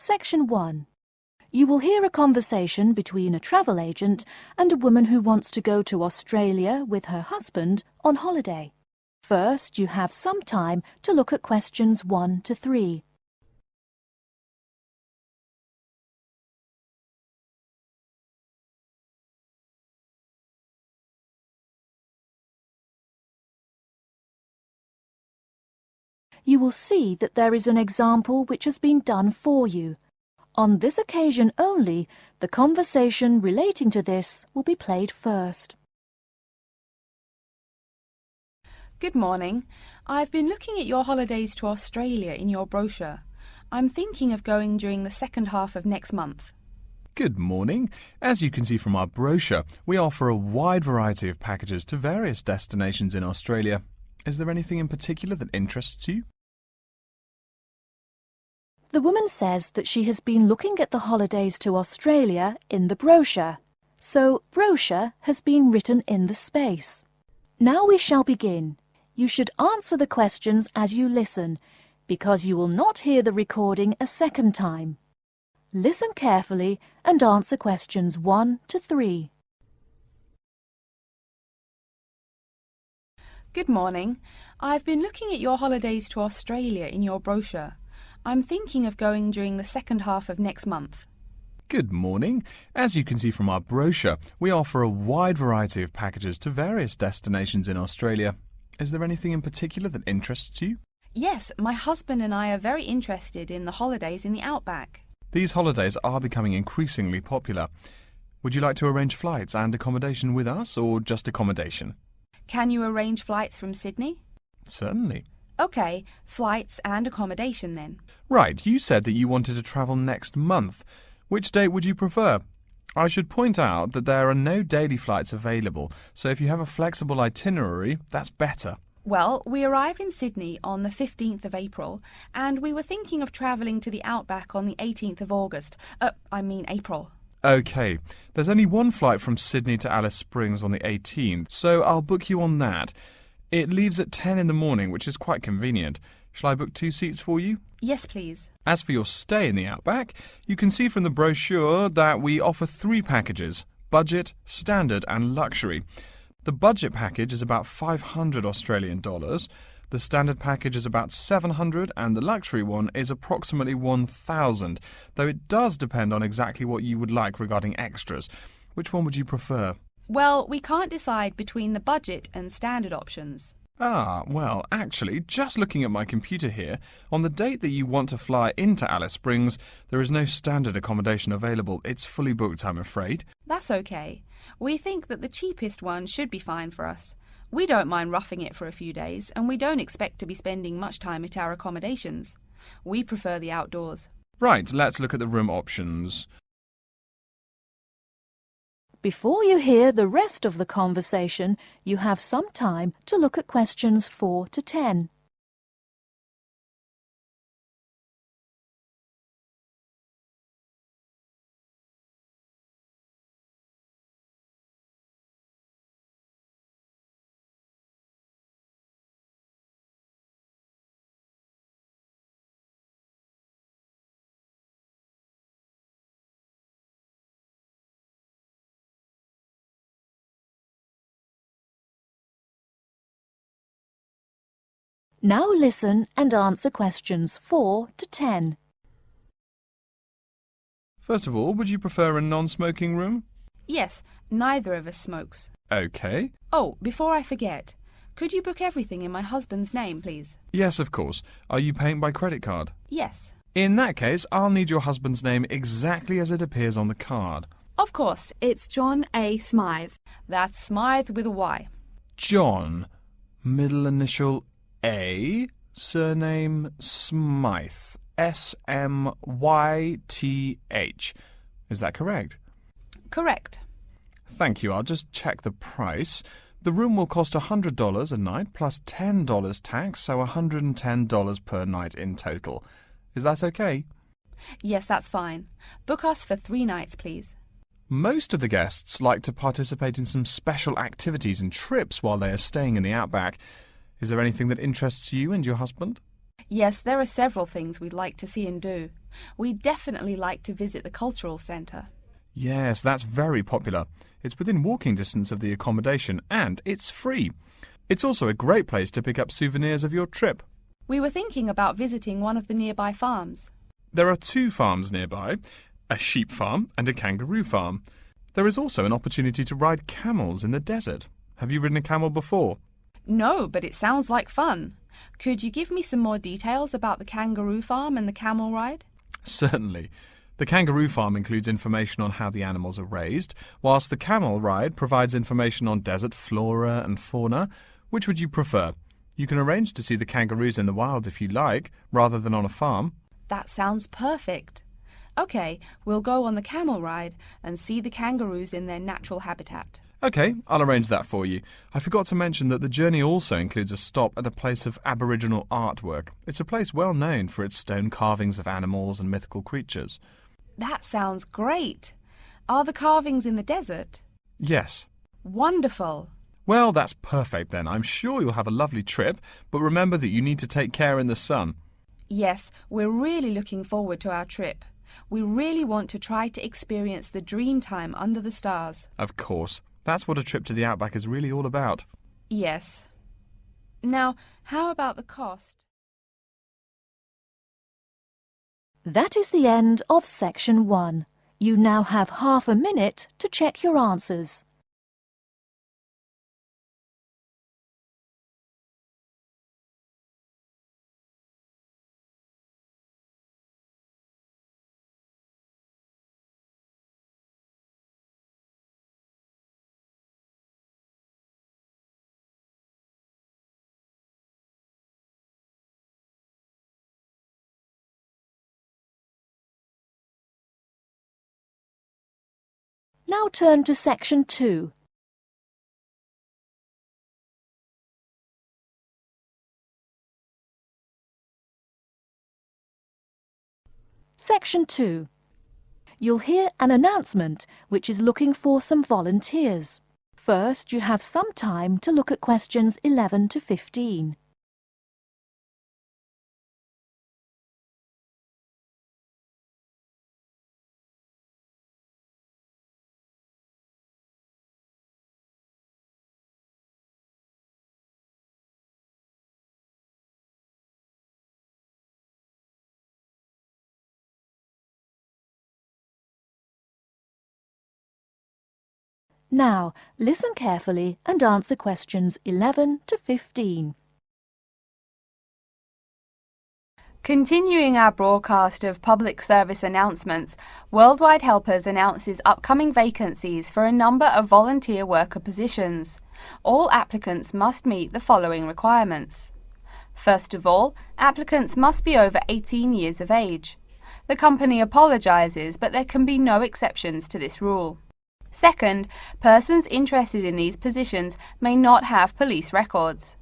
Section 1. You will hear a conversation between a travel agent and a woman who wants to go to Australia with her husband on holiday. First, you have some time to look at questions 1 to 3. You will see that there is an example which has been done for you. On this occasion only, the conversation relating to this will be played first. Good morning. I've been looking at your holidays to Australia in your brochure. I'm thinking of going during the second half of next month. Good morning. As you can see from our brochure, we offer a wide variety of packages to various destinations in Australia. Is there anything in particular that interests you? The woman says that she has been looking at the holidays to Australia in the brochure, so brochure has been written in the space. Now we shall begin. You should answer the questions as you listen, because you will not hear the recording a second time. Listen carefully and answer questions 1 to 3. Good morning. I've been looking at your holidays to Australia in your brochure. I'm thinking of going during the second half of next month. Good morning. As you can see from our brochure, we offer a wide variety of packages to various destinations in Australia. Is there anything in particular that interests you? Yes, my husband and I are very interested in the holidays in the outback. These holidays are becoming increasingly popular. Would you like to arrange flights and accommodation with us, or just accommodation? Can you arrange flights from Sydney? Certainly. OK, flights and accommodation then. Right, you said that you wanted to travel next month. Which date would you prefer? I should point out that there are no daily flights available, so if you have a flexible itinerary, that's better. Well, we arrive in Sydney on the 15th of April, and we were thinking of travelling to the outback on the 18th of August. April. OK, there's only one flight from Sydney to Alice Springs on the 18th, so I'll book you on that. It leaves at 10 in the morning, which is quite convenient. Shall I book 2 seats for you? Yes, please. As for your stay in the outback, you can see from the brochure that we offer 3 packages: budget, standard and luxury. The budget package is about $500 Australian dollars, the standard package is about $700 and the luxury one is approximately $1,000, though it does depend on exactly what you would like regarding extras. Which one would you prefer? Well, we can't decide between the budget and standard options. Well, actually, just looking at my computer here, on the date that you want to fly into Alice Springs, there is no standard accommodation available. It's fully booked, I'm afraid. That's okay. We think that the cheapest one should be fine for us. We don't mind roughing it for a few days, and we don't expect to be spending much time at our accommodations. We prefer the outdoors. Right, let's look at the room options. Before you hear the rest of the conversation, you have some time to look at questions 4 to 10. Now listen and answer questions 4 to 10. First of all, would you prefer a non-smoking room? Yes, neither of us smokes. OK. Oh, before I forget, could you book everything in my husband's name, please? Yes, of course. Are you paying by credit card? Yes. In that case, I'll need your husband's name exactly as it appears on the card. Of course, it's John A. Smythe. That's Smythe with a Y. John, middle initial A, surname Smythe, S-M-Y-T-H. Is that correct? Correct. Thank you. I'll just check the price. The room will cost $100 a night plus $10 tax, so $110 per night in total. Is that okay? Yes, that's fine. Book us for 3 nights, please. Most of the guests like to participate in some special activities and trips while they are staying in the outback. Is there anything that interests you and your husband? Yes, there are several things we'd like to see and do. We'd definitely like to visit the cultural centre. Yes, that's very popular. It's within walking distance of the accommodation and it's free. It's also a great place to pick up souvenirs of your trip. We were thinking about visiting one of the nearby farms. There are 2 farms nearby, a sheep farm and a kangaroo farm. There is also an opportunity to ride camels in the desert. Have you ridden a camel before? No, but it sounds like fun. Could you give me some more details about the kangaroo farm and the camel ride? Certainly. The kangaroo farm includes information on how the animals are raised, whilst the camel ride provides information on desert flora and fauna. Which would you prefer? You can arrange to see the kangaroos in the wild if you like, rather than on a farm. That sounds perfect. Okay, we'll go on the camel ride and see the kangaroos in their natural habitat. OK, I'll arrange that for you. I forgot to mention that the journey also includes a stop at a place of Aboriginal artwork. It's a place well known for its stone carvings of animals and mythical creatures. That sounds great. Are the carvings in the desert? Yes. Wonderful. Well, that's perfect then. I'm sure you'll have a lovely trip, but remember that you need to take care in the sun. Yes, we're really looking forward to our trip. We really want to try to experience the dream time under the stars. Of course. That's what a trip to the outback is really all about. Yes. Now, how about the cost? That is the end of section 1. You now have half a minute to check your answers. Now turn to section 2. Section 2. You'll hear an announcement which is looking for some volunteers. First, you have some time to look at questions 11 to 15. Now, listen carefully and answer questions 11 to 15. Continuing our broadcast of public service announcements, Worldwide Helpers announces upcoming vacancies for a number of volunteer worker positions. All applicants must meet the following requirements. First of all, applicants must be over 18 years of age. The company apologises, but there can be no exceptions to this rule. Second, persons interested in these positions may not have police records.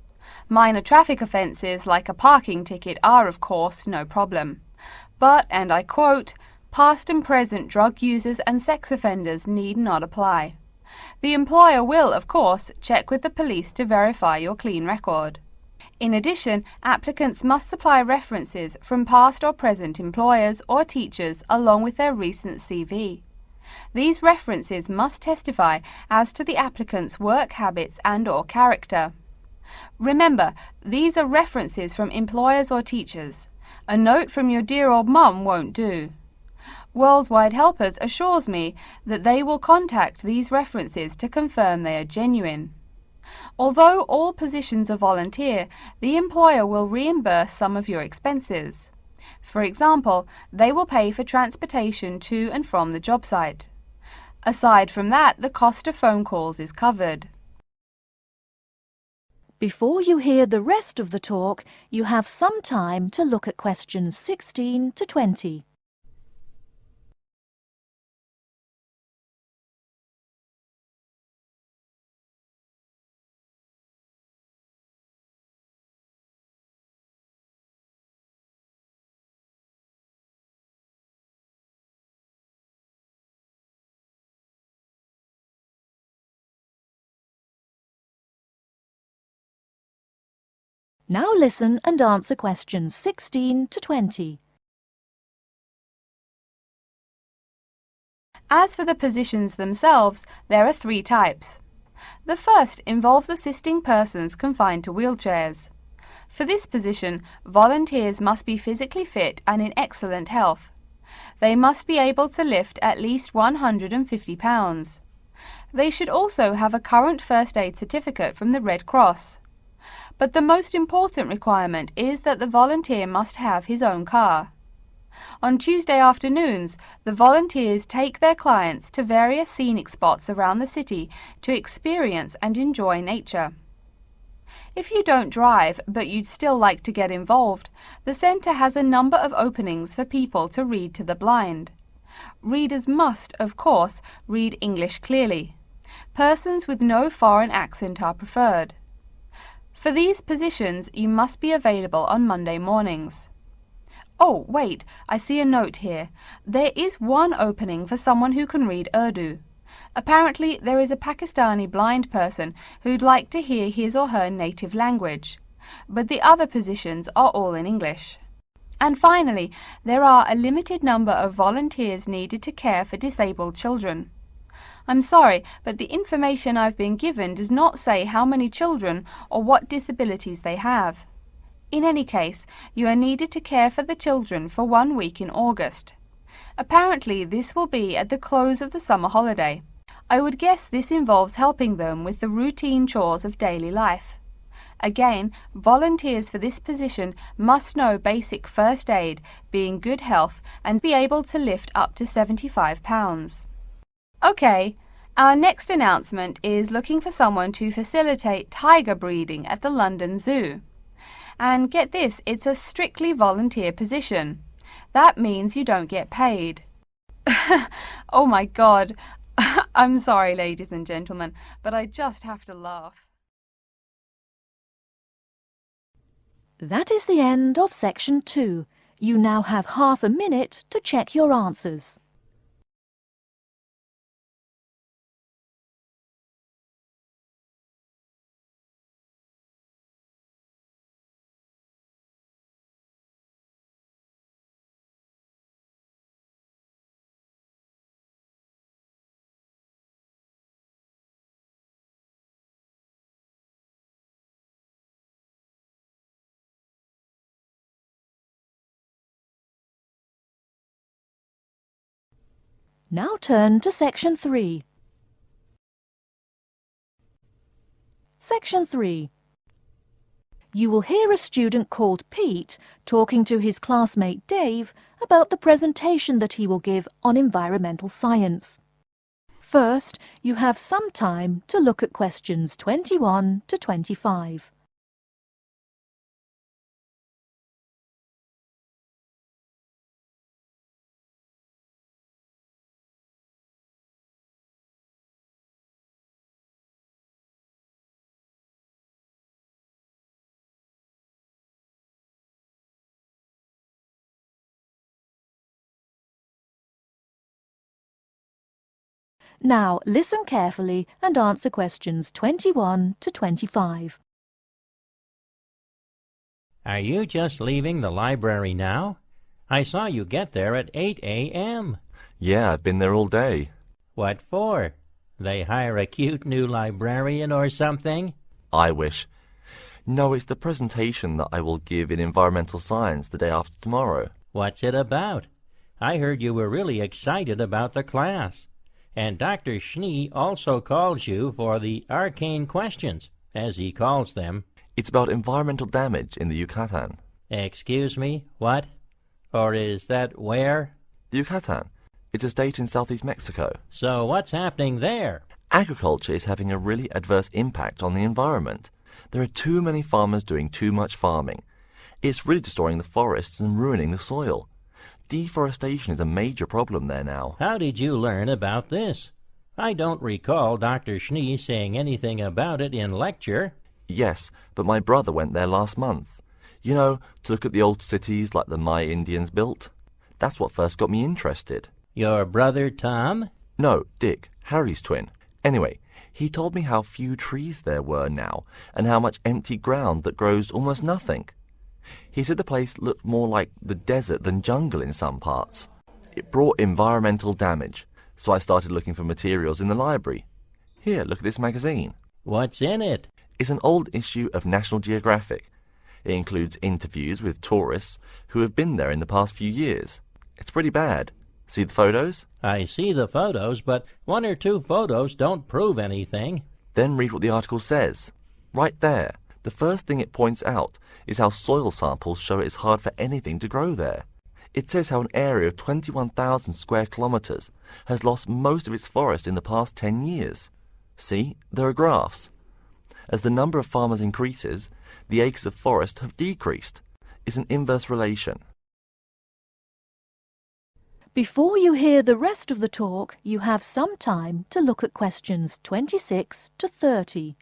Minor traffic offences like a parking ticket are, of course, no problem. But, and I quote, past and present drug users and sex offenders need not apply. The employer will, of course, check with the police to verify your clean record. In addition, applicants must supply references from past or present employers or teachers along with their recent CV. These references must testify as to the applicant's work habits and/or character. Remember, these are references from employers or teachers. A note from your dear old mum won't do. Worldwide Helpers assures me that they will contact these references to confirm they are genuine. Although all positions are volunteer, the employer will reimburse some of your expenses. For example, they will pay for transportation to and from the job site. Aside from that, the cost of phone calls is covered. Before you hear the rest of the talk, you have some time to look at questions 16 to 20. Now listen and answer questions 16 to 20. As for the positions themselves, there are 3 types. The first involves assisting persons confined to wheelchairs. For this position, volunteers must be physically fit and in excellent health. They must be able to lift at least 150 pounds. They should also have a current first aid certificate from the Red Cross. But the most important requirement is that the volunteer must have his own car. On Tuesday afternoons, the volunteers take their clients to various scenic spots around the city to experience and enjoy nature. If you don't drive, but you'd still like to get involved, the centre has a number of openings for people to read to the blind. Readers must, of course, read English clearly. Persons with no foreign accent are preferred. For these positions, you must be available on Monday mornings. Oh, wait, I see a note here. There is one opening for someone who can read Urdu. Apparently, there is a Pakistani blind person who'd like to hear his or her native language, but the other positions are all in English. And finally, there are a limited number of volunteers needed to care for disabled children. I'm sorry, but the information I've been given does not say how many children or what disabilities they have. In any case, you are needed to care for the children for 1 week in August. Apparently, this will be at the close of the summer holiday. I would guess this involves helping them with the routine chores of daily life. Again, volunteers for this position must know basic first aid, be in good health, and be able to lift up to 75 pounds. Okay, our next announcement is looking for someone to facilitate tiger breeding at the London Zoo. And get this, it's a strictly volunteer position. That means you don't get paid. Oh my God, I'm sorry ladies and gentlemen, but I just have to laugh. That is the end of section 2. You now have half a minute to check your answers. Now turn to section 3. Section 3. You will hear a student called Pete talking to his classmate Dave about the presentation that he will give on environmental science. First, you have some time to look at questions 21 to 25. Now listen carefully and answer questions 21 to 25. Are you just leaving the library now? I saw you get there at 8 a.m. Yeah, I've been there all day. What for? They hire a cute new librarian or something? I wish. No, it's the presentation that I will give in environmental science the day after tomorrow. What's it about? I heard you were really excited about the class. And Dr. Schnee also calls you for the arcane questions, as he calls them. It's about environmental damage in the Yucatan. Excuse me, what? Or is that where? The Yucatan. It's a state in southeast Mexico. So what's happening there? Agriculture is having a really adverse impact on the environment. There are too many farmers doing too much farming. It's really destroying the forests and ruining the soil. Deforestation is a major problem there now. How did you learn about this? I don't recall Dr. Schnee saying anything about it in lecture. Yes, but my brother went there last month. You know, to look at the old cities like the Maya Indians built. That's what first got me interested. Your brother Tom? No, Dick, Harry's twin. Anyway, He told me how few trees there were now, and how much empty ground that grows almost nothing. He said the place looked more like the desert than jungle in some parts. It brought environmental damage, so I started looking for materials in the library. Here, look at this magazine. What's in it? It's an old issue of National Geographic. It includes interviews with tourists who have been there in the past few years. It's pretty bad. See the photos? I see the photos, but one or two photos don't prove anything. Then read what the article says. Right there. The first thing it points out is how soil samples show it's hard for anything to grow there. It says how an area of 21,000 square kilometers has lost most of its forest in the past 10 years. See, there are graphs. As the number of farmers increases, the acres of forest have decreased. It's an inverse relation. Before you hear the rest of the talk, you have some time to look at questions 26 to 30.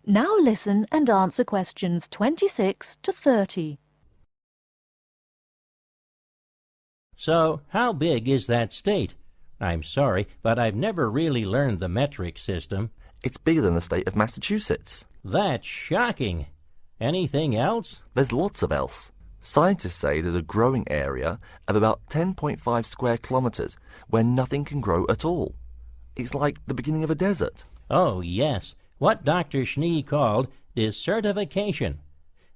Now listen and answer questions 26 to 30. So, how big is that state? I'm sorry, but I've never really learned the metric system. It's bigger than the state of Massachusetts. That's shocking. Anything else? There's lots of else. Scientists say there's a growing area of about 10.5 square kilometers where nothing can grow at all. It's like the beginning of a desert. Oh, yes. What Dr. Schnee called desertification.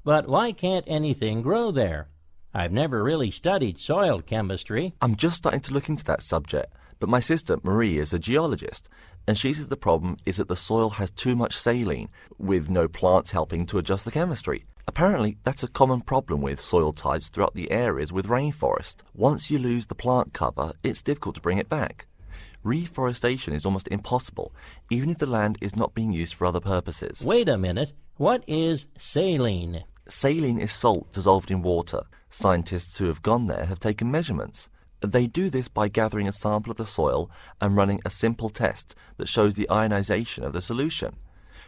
But why can't anything grow there? I've never really studied soil chemistry. I'm just starting to look into that subject, but my sister Marie is a geologist, and she says the problem is that the soil has too much saline, with no plants helping to adjust the chemistry. Apparently, that's a common problem with soil types throughout the areas with rainforest. Once you lose the plant cover, it's difficult to bring it back. Reforestation is almost impossible, even if the land is not being used for other purposes. Wait a minute. What is saline? Saline is salt dissolved in water. Scientists who have gone there have taken measurements. They do this by gathering a sample of the soil and running a simple test that shows the ionization of the solution.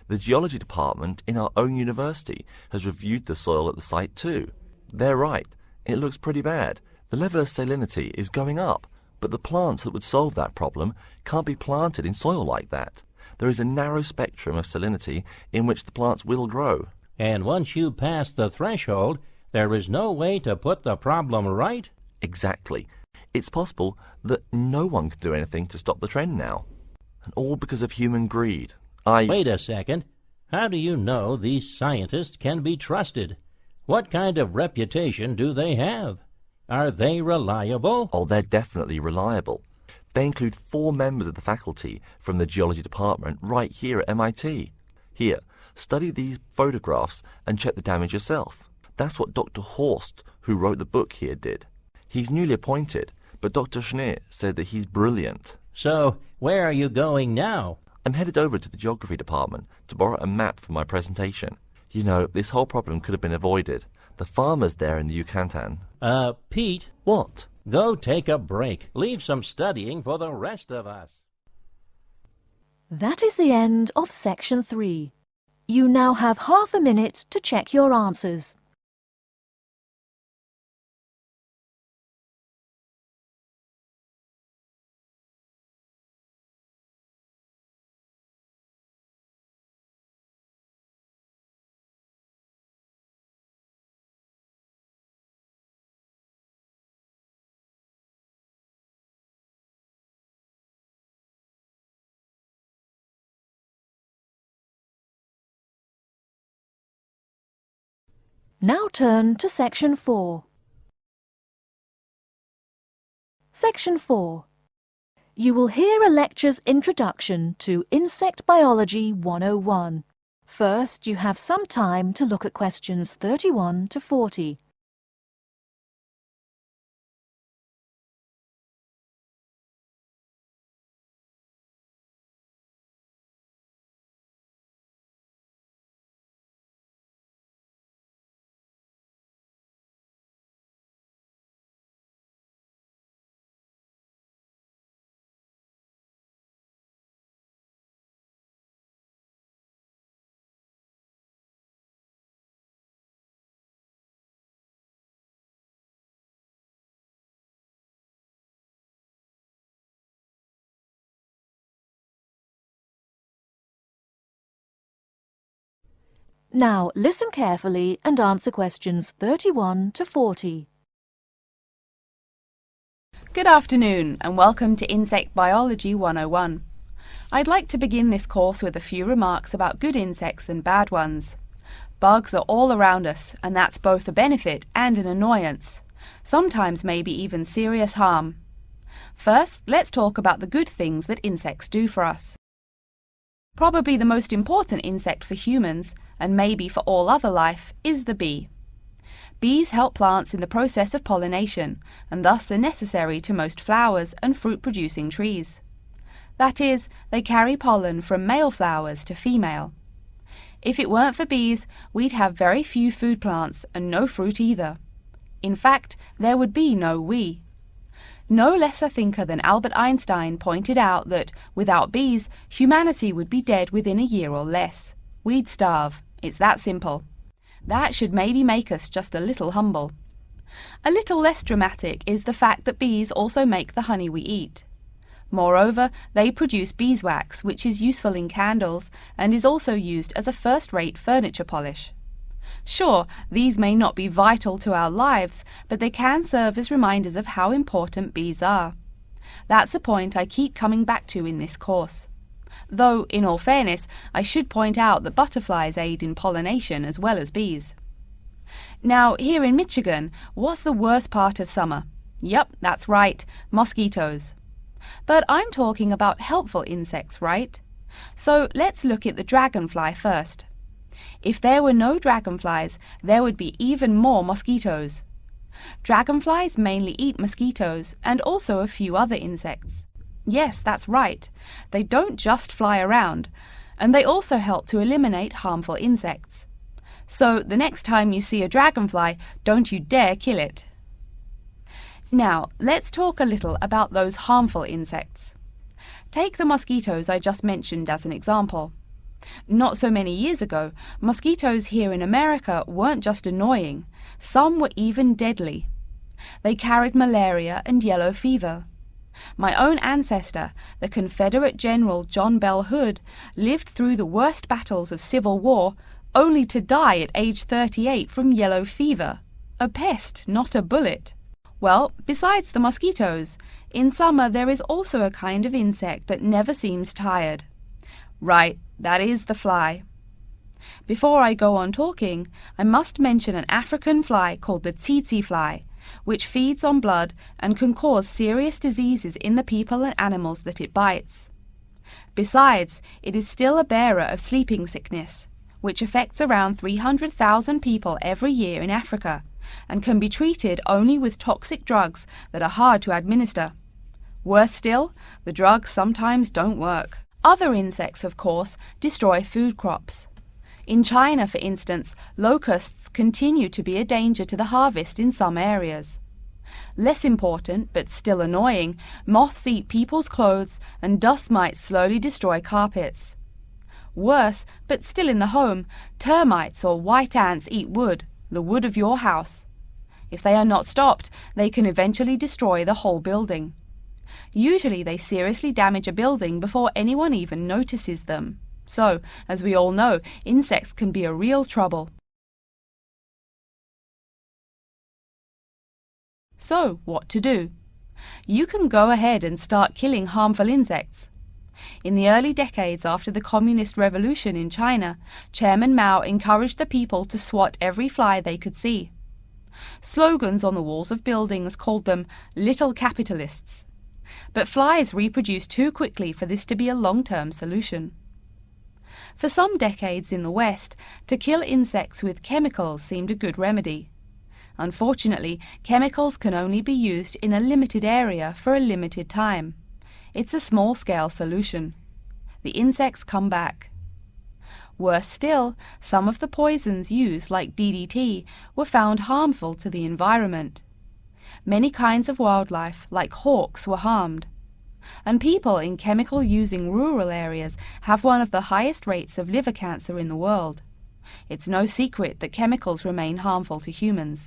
The geology department in our own university has reviewed the soil at the site too. They're right. It looks pretty bad. The level of salinity is going up. But the plants that would solve that problem can't be planted in soil like that. There is a narrow spectrum of salinity in which the plants will grow. And once you pass the threshold, there is no way to put the problem right? Exactly. It's possible that no one can do anything to stop the trend now. And all because of human greed. Wait a second. How do you know these scientists can be trusted? What kind of reputation do they have? Are they reliable? Oh, they're definitely reliable. They include 4 members of the faculty from the geology department right here at MIT. Here, study these photographs and check the damage yourself. That's what Dr. Horst, who wrote the book here, did. He's newly appointed, but Dr. Schnee said that he's brilliant. So, where are you going now? I'm headed over to the geography department to borrow a map for my presentation. You know, this whole problem could have been avoided. The farmers there in the Yucatan... Pete? What? Go take a break. Leave some studying for the rest of us. That is the end of section 3. You now have half a minute to check your answers. Now turn to section 4. Section 4. You will hear a lecture's introduction to Insect Biology 101. First, you have some time to look at questions 31 to 40. Now listen carefully and answer questions 31 to 40. Good afternoon and welcome to Insect Biology 101. I'd like to begin this course with a few remarks about good insects and bad ones. Bugs are all around us, and that's both a benefit and an annoyance, sometimes maybe even serious harm. First, let's talk about the good things that insects do for us. Probably the most important insect for humans, and maybe for all other life, is the bee. Bees help plants in the process of pollination, and thus are necessary to most flowers and fruit-producing trees. That is, they carry pollen from male flowers to female. If it weren't for bees, we'd have very few food plants and no fruit either. In fact, there would be no we. No less a thinker than Albert Einstein pointed out that, without bees, humanity would be dead within a year or less. We'd starve. It's that simple. That should maybe make us just a little humble. A little less dramatic is the fact that bees also make the honey we eat. Moreover, they produce beeswax, which is useful in candles and is also used as a first-rate furniture polish. Sure, these may not be vital to our lives, but they can serve as reminders of how important bees are. That's a point I keep coming back to in this course. Though, in all fairness, I should point out that butterflies aid in pollination as well as bees. Now, here in Michigan, what's the worst part of summer? Yep, that's right, mosquitoes. But I'm talking about helpful insects, right? So let's look at the dragonfly first. If there were no dragonflies, there would be even more mosquitoes. Dragonflies mainly eat mosquitoes and also a few other insects. Yes, that's right. They don't just fly around, and they also help to eliminate harmful insects. So the next time you see a dragonfly, don't you dare kill it. Now, let's talk a little about those harmful insects. Take the mosquitoes I just mentioned as an example. Not so many years ago, mosquitoes here in America weren't just annoying, some were even deadly. They carried malaria and yellow fever. My own ancestor, the Confederate General John Bell Hood, lived through the worst battles of Civil War, only to die at age 38 from yellow fever. A pest, not a bullet. Well, besides the mosquitoes, in summer there is also a kind of insect that never seems tired. Right, that is the fly. Before I go on talking, I must mention an African fly called the tsetse fly, which feeds on blood and can cause serious diseases in the people and animals that it bites. Besides, it is still a bearer of sleeping sickness, which affects around 300,000 people every year in Africa, and can be treated only with toxic drugs that are hard to administer. Worse still, the drugs sometimes don't work. Other insects, of course, destroy food crops. In China, for instance, locusts continue to be a danger to the harvest in some areas. Less important, but still annoying, moths eat people's clothes and dust mites slowly destroy carpets. Worse, but still in the home, termites or white ants eat wood, the wood of your house. If they are not stopped, they can eventually destroy the whole building. Usually they seriously damage a building before anyone even notices them. So, as we all know, insects can be a real trouble. So, what to do? You can go ahead and start killing harmful insects. In the early decades after the Communist Revolution in China, Chairman Mao encouraged the people to swat every fly they could see. Slogans on the walls of buildings called them "little capitalists." But flies reproduce too quickly for this to be a long-term solution. For some decades in the West, to kill insects with chemicals seemed a good remedy. Unfortunately, chemicals can only be used in a limited area for a limited time. It's a small-scale solution. The insects come back. Worse still, some of the poisons used, like DDT, were found harmful to the environment. Many kinds of wildlife, like hawks, were harmed. And people in chemical-using rural areas have one of the highest rates of liver cancer in the world. It's no secret that chemicals remain harmful to humans.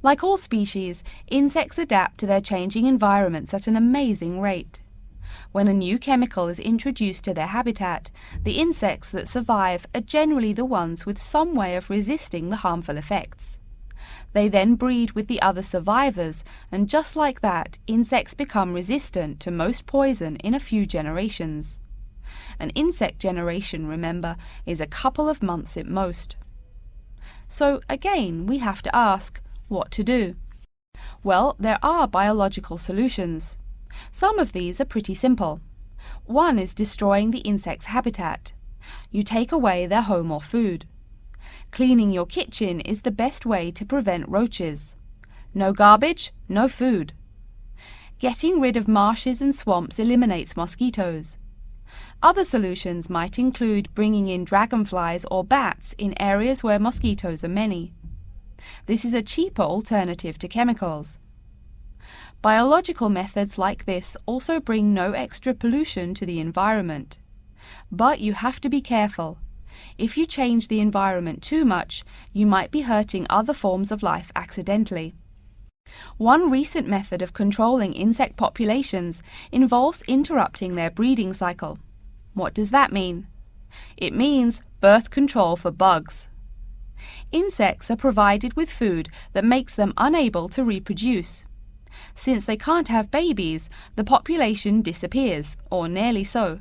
Like all species, insects adapt to their changing environments at an amazing rate. When a new chemical is introduced to their habitat, the insects that survive are generally the ones with some way of resisting the harmful effects. They then breed with the other survivors, and just like that, insects become resistant to most poison in a few generations. An insect generation, remember, is a couple of months at most. So again, we have to ask, what to do? Well, there are biological solutions. Some of these are pretty simple. One is destroying the insect's habitat. You take away their home or food. Cleaning your kitchen is the best way to prevent roaches. No garbage, no food. Getting rid of marshes and swamps eliminates mosquitoes. Other solutions might include bringing in dragonflies or bats in areas where mosquitoes are many. This is a cheaper alternative to chemicals. Biological methods like this also bring no extra pollution to the environment. But you have to be careful. If you change the environment too much, you might be hurting other forms of life accidentally. One recent method of controlling insect populations involves interrupting their breeding cycle. What does that mean? It means birth control for bugs. Insects are provided with food that makes them unable to reproduce. Since they can't have babies, the population disappears, or nearly so.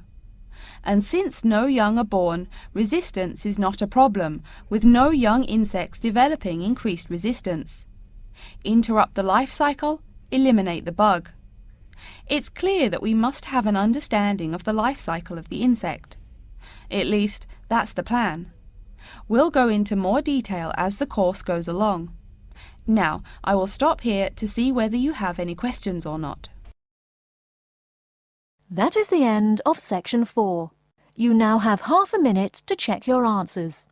And since no young are born, resistance is not a problem, with no young insects developing increased resistance. Interrupt the life cycle, eliminate the bug. It's clear that we must have an understanding of the life cycle of the insect. At least, that's the plan. We'll go into more detail as the course goes along. Now, I will stop here to see whether you have any questions or not. That is the end of section 4. You now have half a minute to check your answers.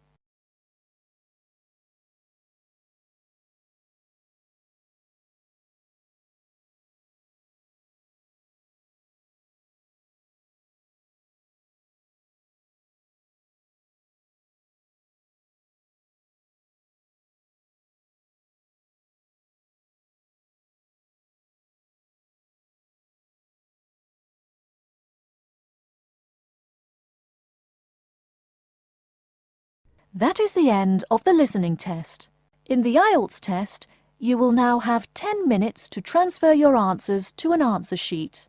That is the end of the listening test. In the Ielts test, you will now have 10 minutes to transfer your answers to an answer sheet.